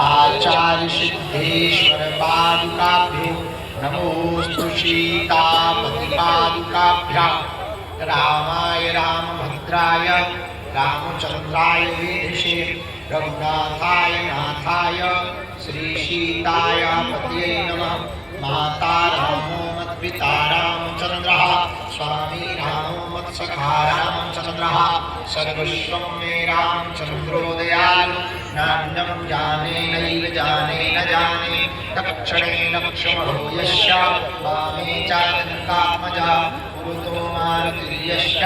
आचार्य सिद्धेश्वर पादुकाभ्यो नमोस्तु सीतापति पादुकाभ्यां रामाय रामभद्राय रामचंद्राय वेधसे रघुनाथाय नाथाय श्री सीताय पतये नमः। माता रामो मत्पिता रामचंद्रः स्वामी रामो मत्सखा रामचंद्रः सर्वस्वं मे रामचंद्रो दयालु नान्यं जाने नैव जाने न जाने दक्षिणे लक्ष्मणो यस्य वामे च लङ्कात्मजा पुरतो मारुतिर्यस्य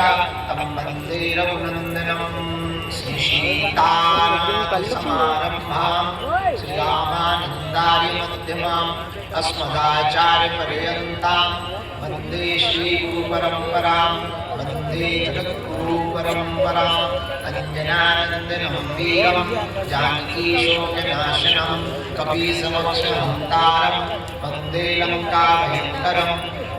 तं वन्दे रघुनन्दनम्। श्रीसीतानाथसमारम्भां श्रीरामानन्दार्यमध्यमाम् अस्मदाचार्यपर्यन्तां वन्दे श्रीगुरुपरम्परां वन्दे जगद्गुरुपरम्पराम्। अञ्जनानन्दनं वीरं जानकीशोकनाशनं कपीसमक्षहन्तारं वन्दे लङ्काभयङ्करं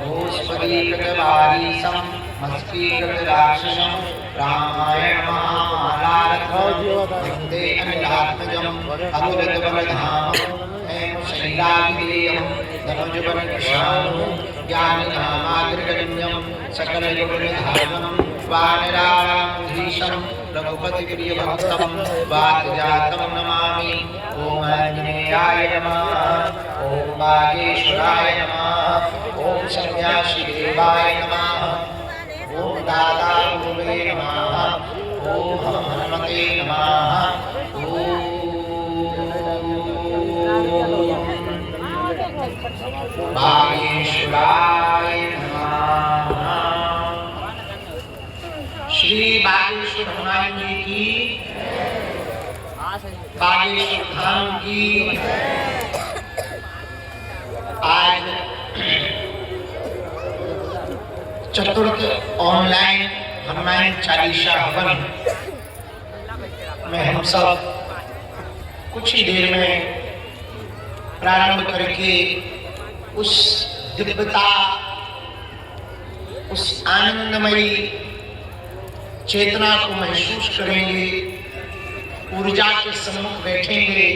भूस्फुरीकृतवारीशं मस्कीकृतराक्षसं रामायणमहामालारथं वन्दे अनिलात्मजं अतुलितबलधामं शैलागिरेयं धनुजवनकृशानुं ज्ञानिनामाग्रगण्यं सकलयुगनिधानं वानराणामधीशं रघुपतिप्रियभक्तं वातजातं नमामि। ॐ आञ्जनेयाय नमः, ॐ वागीश्वराय नमः, ॐ सन्न्यासीदेवाय नमः, ॐ दातागुरुवे नमः, ॐ हनुमते नमः, ॐ बागेश्वराय नमः। श्री बागेश्वर हनुमान जी की, बागेश्वर धाम की। आज चतुर्थ ऑनलाइन हनुमान चालीसा हवन में हम सब कुछ ही देर में प्रारंभ करके उस दिव्यता, उस आनंदमयी चेतना को महसूस करेंगे, ऊर्जा के सम्मुख बैठेंगे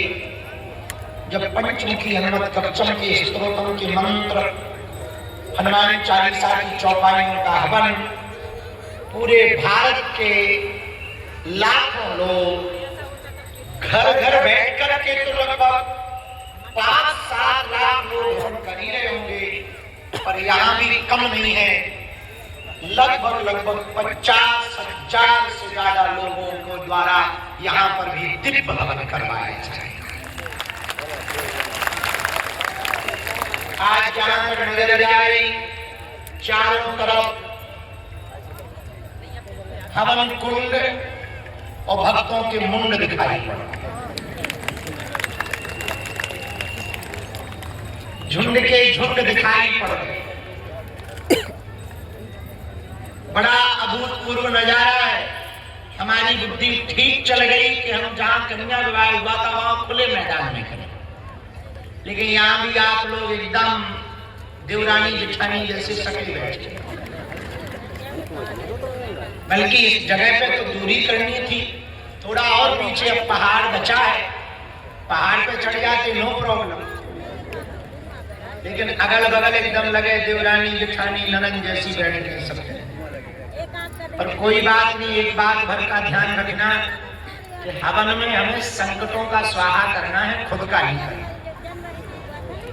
जब पंचमुखी हनुमत कवचम के स्तोत्रम के मंत्र, हनुमान चालीसा की चौपाइयों का हवन पूरे भारत के लाखों लोग घर घर बैठ कर के तो लगभग 5-7 लाख लोग हम कर ही रहे होंगे, पर यहाँ भी कम नहीं है। लगभग 50,000 से ज्यादा लोगों को द्वारा यहाँ पर भी दिव्य हवन करवाया जाएगा। आज जहाँ पर नजर जाए चारों तरफ हवन कुंड और भक्तों के मुंड दिखाई पड़े, झुंड के झुंड दिखाई पड़ रहे। बड़ा अभूतपूर्व नजारा है। हमारी बुद्धि ठीक चल गई कि हम जहां कन्या विवाह हुआ था वहां खुले मैदान में करें, लेकिन यहाँ भी आप लोग एकदम देवरानी जेठानी जैसे सके बैठे। बल्कि इस जगह पे तो दूरी करनी थी, थोड़ा और पीछे अब पहाड़ बचा है, पहाड़ पे चढ़ जाते नो प्रॉब्लम, लेकिन अगल बगल एकदम लगे देवरानी जेठानी ननद जैसी बैठ गए सब। पर कोई बात नहीं, एक बात भर का ध्यान रखना कि हवन में हमें संकटों का स्वाहा करना है, खुद का नहीं करना।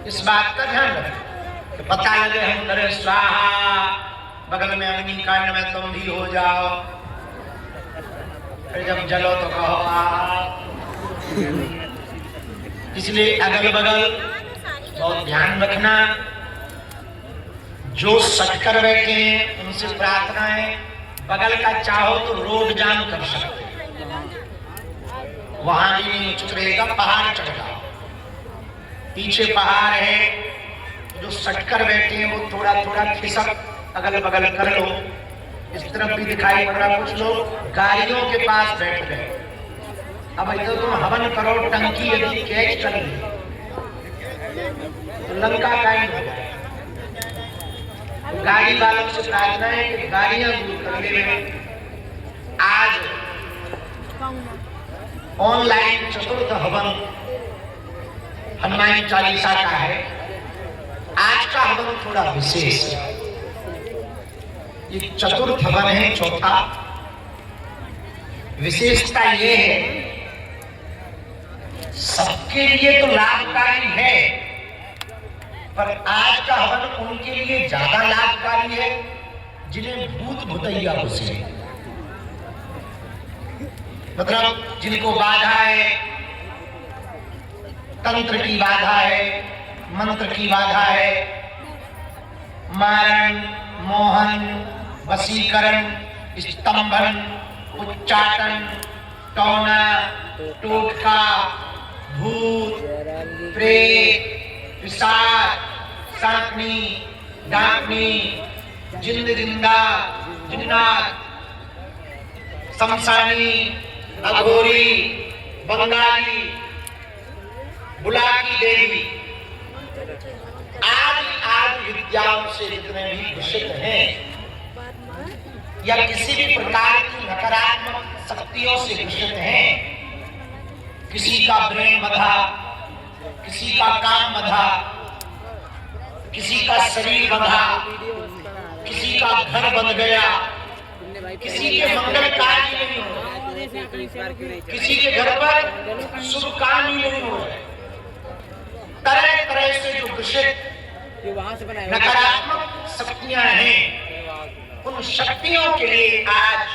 इस बात का ध्यान रखें कि पता लगे हम करें स्वाहा, बगल में अग्निकांड में तुम भी हो जाओ, फिर जब जलो तो कहो आप। इसलिए अगल बगल बहुत ध्यान रखना। जो सट कर बैठे हैं उनसे प्रार्थना है, बगल का चाहो तो रोड जाम कर सकते, वहां भी नहीं उचित रहेगा, पहाड़ चढ़ जाओ। पीछे पहाड़ है, जो सटकर बैठे हैं वो थोड़ा थोड़ा खिसक अगल बगल कर लो। इस तरफ भी दिखाई पड़ रहा, कुछ लोग गाड़ियों के पास बैठ गए। अब इधर तुम हवन करो, टंकी यदि कैच कर ली तो लंका का ही हो जाए। गाड़ी वालों से प्रार्थना है कि गाड़ियां दूर कर ले। आज ऑनलाइन चतुर्थ हवन हनुमान चालीसा का है। आज का हवन थोड़ा विशेष है। ये चतुर्थ हवन है, चौथा। विशेषता ये है, सबके लिए तो लाभकारी है, पर आज का हवन उनके लिए ज्यादा लाभकारी है जिन्हें भूत भुतैया घुसे, मतलब जिनको बाधा है, तंत्र की बाधा है, मंत्र की बाधा है, मारण, मोहन, वशीकरण, स्तंभन, उच्चाटन, टोना, टोटका, भूत, प्रेत, पिशाच, सांकनी, डाकनी, जिंद जिंदा, जिन्नात, शमशानी, अघोरी, बंगाली, बुलाकी देवी आदि विद्याओं से जितने भी दूषित हैं या किसी भी प्रकार की नकारात्मक शक्तियों से दूषित हैं, किसी का ब्रेन बधा, किसी का काम बधा, किसी का शरीर बधा, किसी का घर बन गया, किसी के मंगल कार्य नहीं हो रहे, किसी के घर पर शुभ काम ही नहीं हो रहे, तरह तरह से जो दूषित नकारात्मक शक्तियां हैं, उन शक्तियों के लिए आज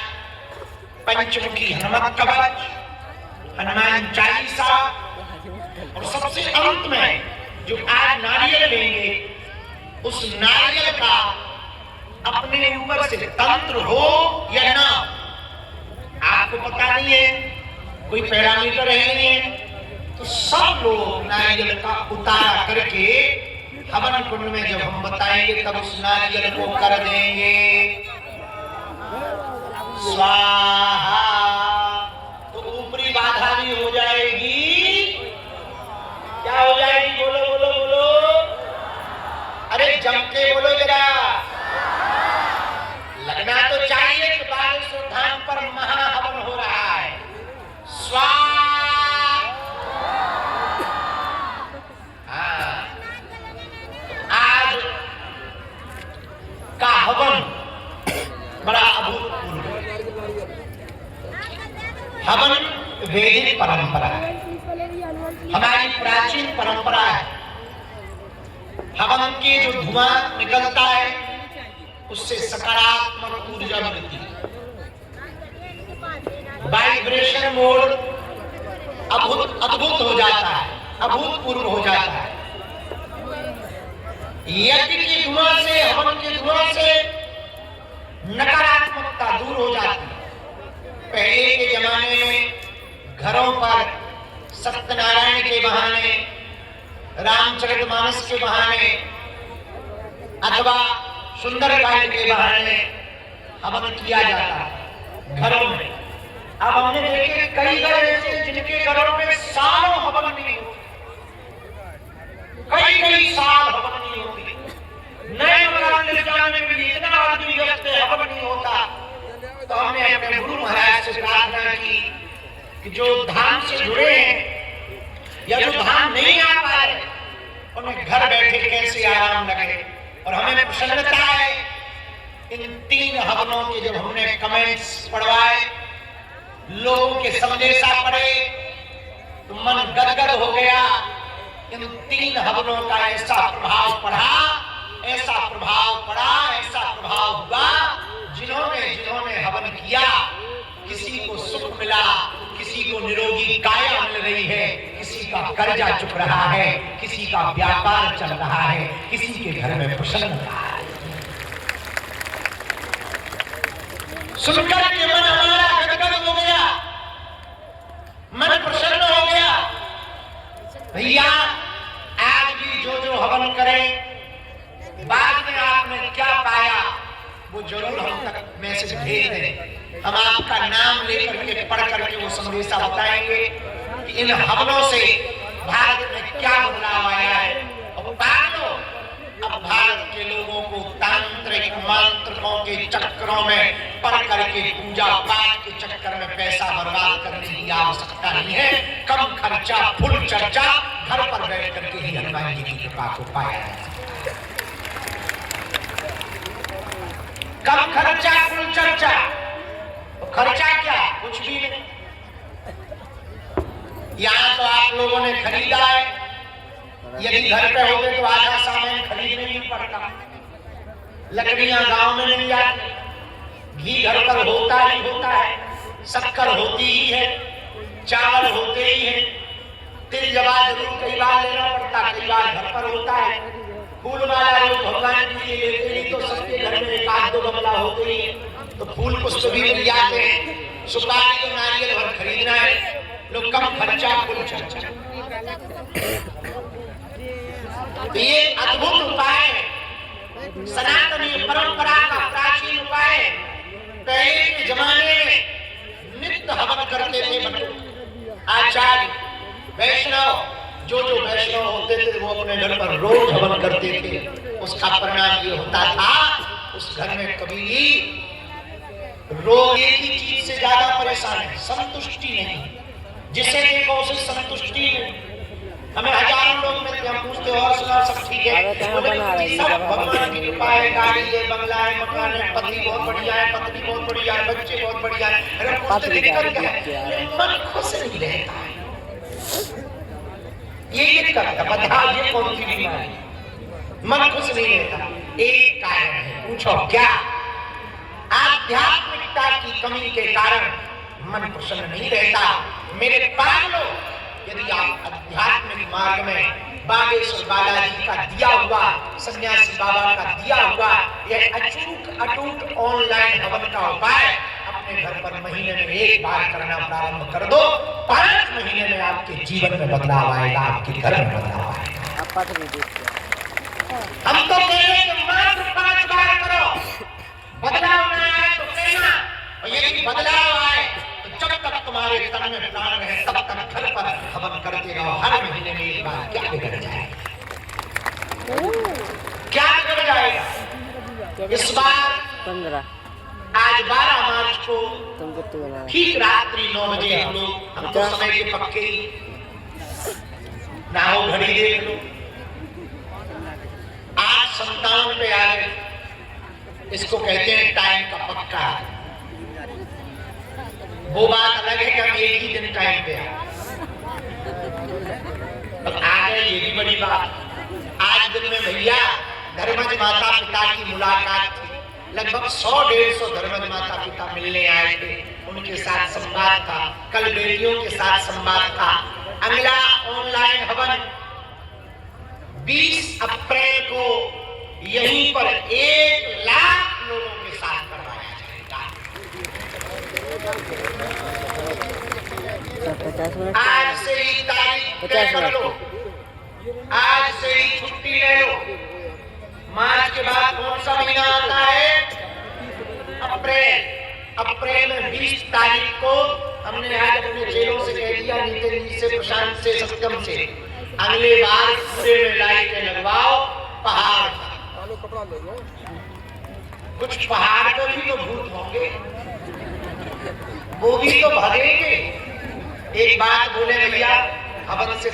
पंचमुखी हनुमत कवच, हनुमान चालीसा और सबसे अंत में जो आज नारियल लेंगे, उस नारियल का अपने ऊपर से तंत्र हो या ना, आपको पता नहीं है, कोई पैरामीटर है नहीं है, तो सब लोग नारियल का उतारा करके हवन कुंड में जब हम बताएंगे तब उस नारियल को कर देंगे स्वाहा, तो ऊपरी बाधा भी हो जाएगी। क्या हो जाएगी? बोलो बोलो बोलो, अरे जम के बोलो जरा, लगना तो चाहिए कि बागेश्वर धाम पर महाहवन हो रहा है। स्वाहा। आज का हवन बड़ा अभूतपूर्व हवन, वैदिक परंपरा है, हमारी प्राचीन परंपरा है। हवन के जो धुआं निकलता है उससे सकारात्मक ऊर्जा मिलती है, वाइब्रेशन मोड अद्भुत हो जाता है, अभूतपूर्व हो जाता है। यज्ञ के धुआं से, हवन के धुआं से नकारात्मकता दूर हो जाती है। पहले के जमाने में घरों पर सत्यनारायण के बहाने, रामचरितमानस के बहाने अथवा सुंदरकांड के बहाने हवन किया जाता है घरों में। अब हमने देखे कई घर ऐसे जिनके घरों में सालों हवन नहीं होती, कई साल हवन नहीं होती। नए नवरात्र जाने में भी इतना आदमी व्यस्त है, हवन नहीं होता। तो हमने अपने गुरु महाराज से प्रार्थना की कि जो धाम से जुड़े हैं या जो धाम नहीं आ पा रहे, उन्हें घर बैठे कैसे आराम लगे। और हमें प्रसन्नता है, इन 3 हवनों के जब हमने कमेंट्स पढ़वाए, लोगों के संदेशा पढ़े, तो मन गदगद हो गया। इन 3 हवनों का ऐसा प्रभाव पड़ा, ऐसा प्रभाव पड़ा, ऐसा प्रभाव हुआ, जिन्होंने हवन किया, किसी को सुख मिला, किसी को निरोगी काया मिल रही है, किसी का कर्जा चुक रहा है, किसी का व्यापार चल रहा है, किसी के घर में प्रसन्नता है। सुनकर के मन हमारा गदगद हो गया, मन प्रसन्न हो गया। भैया आज भी जो हवन करें, बाद में आपने क्या पाया वो जरूर हम तक मैसेज भेज दें। हम आपका नाम लेकर के पढ़ करके वो संदेशा बताएंगे कि इन हवनों से भारत में क्या बदलाव आया है। और अब भारत के लोगों को तांत्रिक मांत्रिकों के चक्करों में पड़ करके पूजा पाठ के चक्कर में पैसा बर्बाद करने की आवश्यकता नहीं है। कम खर्चा, फुल चर्चा, घर पर बैठ करके ही हनुमान जी की कृपा को पाया है। कम खर्चा कुल चर्चा, खर्चा क्या, कुछ भी नहीं। यहाँ तो आप लोगों ने खरीदा है, यदि घर पे होते तो आधा सामान खरीदने नहीं पड़ता। लकड़ियां गांव में नहीं आती, घी घर पर होता ही होता है, शक्कर होती ही है, चावल होते ही है, तिल जवा जरूर कई बार लेना पड़ता, कई बार घर पर होता है। फूल माला रोज भगवान के लिए लेते ही तो सबके घर में एक आध दो गमला होते ही है, तो फूल पुष्प भी मिल जाते हैं। सुपारी तो नारियल भर खरीदना है, लोग कम खर्चा कुल चर्चा। तो ये अद्भुत उपाय है, सनातनी परंपरा का प्राचीन उपाय। पहले के जमाने में नित्य हवन करते थे आचार्य वैष्णव, जो वैष्णव होते थे वो अपने घर पर रोज हवन करते थे। उसका परिणाम ये होता था, उस घर में कभी रोज एक ही चीज से ज्यादा परेशान है, संतुष्टि नहीं। जिसे देखो उसे संतुष्टि नहीं। हमें हजारों लोग मिलते, हम पूछते और सुना सब ठीक है, सब भगवान की कृपा है, गाड़ी है, बंगला है, मकान है, पति बहुत बढ़िया है, पत्नी बहुत बढ़िया है, बच्चे बहुत बढ़िया है, अरे पूछते दिक्कत क्या है, मन खुश नहीं रहता है। ये दिक्कत है, बता ये कौन सी बीमारी, मन खुश नहीं रहता। एक कारण है, पूछो क्या? आध्यात्मिकता की कमी के कारण मन प्रसन्न नहीं रहता। मेरे पागलों, यदि आप आध्यात्मिक मार्ग में बागेश्वर बालाजी का दिया हुआ, सन्यासी बाबा का दिया हुआ यह अचूक अटूट ऑनलाइन हवन का उपाय अपने घर पर महीने में एक बार करना प्रारंभ कर दो, 5 महीने में आपके जीवन में बदलाव आएगा, आपके घर में बदलाव आएगा। हम तो कह रहे हैं मात्र 5 बार करो, बदलाव न आए तो कहना, और यदि बदलाव आए तो जब तक तुम्हारे तन में प्राण रहे तब तक घर पर हवन करते रहो। हर महीने में एक बार क्या बिगड़ जाएगा, क्या बिगड़ जाएगा? इस बार 15 आज 12 मार्च को ठीक रात्रि 9 बजे हम तो समय के पक्के ही ना हो, घड़ी देख लो 8:57 पे आ गए। इसको कहते हैं टाइम का पक्का। वो बात अलग है कि हम एक ही दिन टाइम पे आ गए, ये भी बड़ी बात। आज दिन में भैया धर्मज माता पिता की मुलाकात थी, लगभग 100-150 धर्मज माता पिता मिलने आए थे, उनके साथ संवाद था। कल बेटियों के साथ संवाद था। अगला ऑनलाइन हवन 20 अप्रैल को यहीं पर 1 लाख लोगों के साथ करवाया जाएगा। आज से ही तारीख तय कर लो, आज से ही छुट्टी ले लो। मार्च के बाद कौन सा महीना आता है? अप्रैल में 20 तारीख को हमने आज अपने जेलों से कह दिया, नितिन जी से, प्रशांत से, सत्यम से, अगले बार पूरे में लाइटें लगवाओ। पहाड़ कुछ पहाड़ पर भी तो भूत होंगे, वो भी तो भगेंगे। एक बात बोले भैया, हवन से